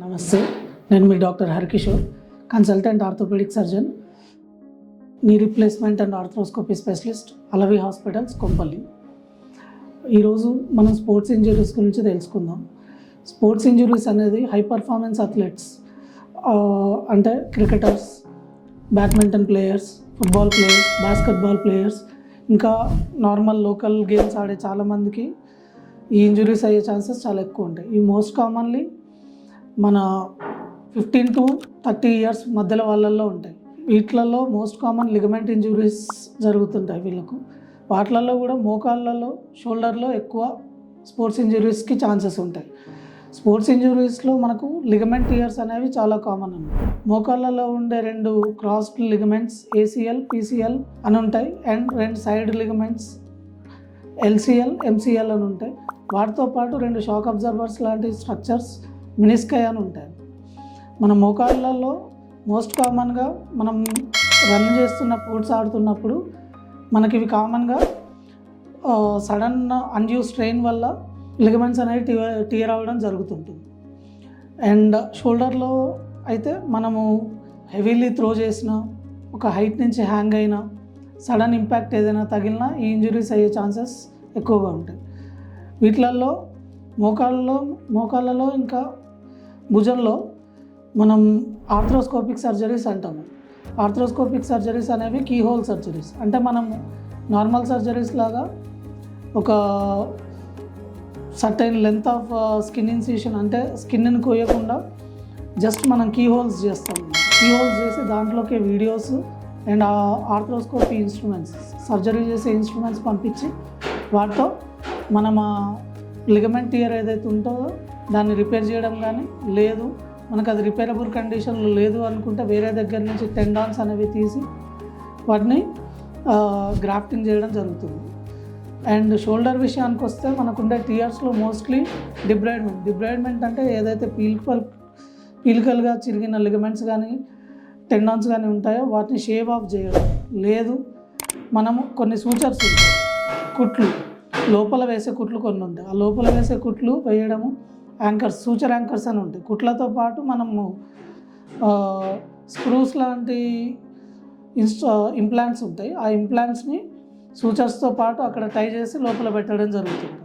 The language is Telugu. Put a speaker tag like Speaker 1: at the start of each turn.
Speaker 1: నమస్తే, నేను మీ doctor Harikishore, consultant orthopaedic surgeon, knee replacement and arthroscopy specialist, Alavi hospitals, Kompally. ఈరోజు మనం స్పోర్ట్స్ ఇంజరీస్ గురించి తెలుసుకుందాం. స్పోర్ట్స్ ఇంజరీస్ అనేది హై పర్ఫార్మెన్స్ అథ్లెట్స్ అంటే cricketers, badminton players, football players, basketball players, ఇంకా నార్మల్ లోకల్ గేమ్స్ ఆడే చాలామందికి ఈ ఇంజురీస్ అయ్యే ఛాన్సెస్ చాలా ఎక్కువ ఉంటాయి. ఈ మోస్ట్ కామన్లీ మన 15 to 30 ఇయర్స్ మధ్యలో వాళ్ళల్లో ఉంటాయి. వీటిలలో మోస్ట్ కామన్ లిగమెంట్ ఇంజురీస్ జరుగుతుంటాయి వీళ్ళకు. వాటిలలో కూడా మోకాళ్ళలో, షోల్డర్లో ఎక్కువ స్పోర్ట్స్ ఇంజురీస్కి ఛాన్సెస్ ఉంటాయి. స్పోర్ట్స్ ఇంజురీస్లో మనకు లిగమెంట్ టియర్స్ అనేవి చాలా కామన్ అన్నమాట. మోకాళ్ళలో ఉండే 2 క్రాస్డ్ లిగమెంట్స్ ACL, PCL అని ఉంటాయి, and 2 side ligaments LCL, MCL అని ఉంటాయి. వాటితో పాటు 2 షాక్ అబ్జర్వర్స్ లాంటి స్ట్రక్చర్స్ మినిస్కై అని ఉంటాయి. మన మోకాళ్ళలో మోస్ట్ కామన్గా మనం రన్ చేస్తున్న స్పోర్ట్స్ ఆడుతున్నప్పుడు మనకి ఇవి కామన్గా సడన్ అన్యూ స్ట్రెయిన్ వల్ల లిగమెంట్స్ అనేవి టియర్ అవ్వడం జరుగుతుంటుంది. అండ్ షోల్డర్లో అయితే మనము హెవీలీ త్రో చేసిన, ఒక హైట్ నుంచి హ్యాంగ్ అయినా, సడన్ ఇంపాక్ట్ ఏదైనా తగిలినా ఈ ఇంజురీస్ అయ్యే ఛాన్సెస్ ఎక్కువగా ఉంటాయి. వీటిలలో మోకాళ్ళలో ఇంకా భుజంలో మనం ఆర్థ్రోస్కోపిక్ సర్జరీస్ అంటాము. ఆర్థ్రోస్కోపిక్ సర్జరీస్ అనేవి కీహోల్ సర్జరీస్. అంటే మనం నార్మల్ సర్జరీస్ లాగా ఒక certain length of skin incision, అంటే స్కిన్ని కోయకుండా జస్ట్ మనం కీహోల్స్ చేస్తాము. కీహోల్స్ చేసి దాంట్లోకి videos and arthroscopy instruments, surgery చేసే ఇన్స్ట్రుమెంట్స్ పంపించి వాటితో మనం లిగమెంట్ టియర్ ఏదైతే ఉంటుందో దాన్ని రిపేర్ చేయడం, కానీ లేదు మనకు అది రిపేరబుల్ కండిషన్లో లేదు అనుకుంటే వేరే దగ్గర నుంచి టెండాన్స్ అనేవి తీసి వాటిని గ్రాఫ్టింగ్ చేయడం జరుగుతుంది. అండ్ షోల్డర్ విషయానికి వస్తే మనకుండే టియర్స్లో మోస్ట్లీ డిబ్రాయిడ్మెంట్ అంటే ఏదైతే పీలికల్గా చిరిగిన లిగమెంట్స్ కానీ టెండాన్స్ కానీ ఉంటాయో వాటిని షేవ్ ఆఫ్ చేయడం, లేదు మనము కొన్ని సూచర్స్ ఉంటాయి, కుట్లు లోపల వేసే కుట్లు కొన్ని ఉంటాయి, ఆ లోపల వేసే కుట్లు వేయడము, యాంకర్స్, సూచర్ యాంకర్స్ అని ఉంటాయి. కుట్లతో పాటు మనము స్క్రూస్ లాంటి ఇంప్లాంట్స్ ఉంటాయి, ఆ ఇంప్లాంట్స్ని సూచర్స్తో పాటు అక్కడ టై చేసి లోపల పెట్టడం జరుగుతుంది.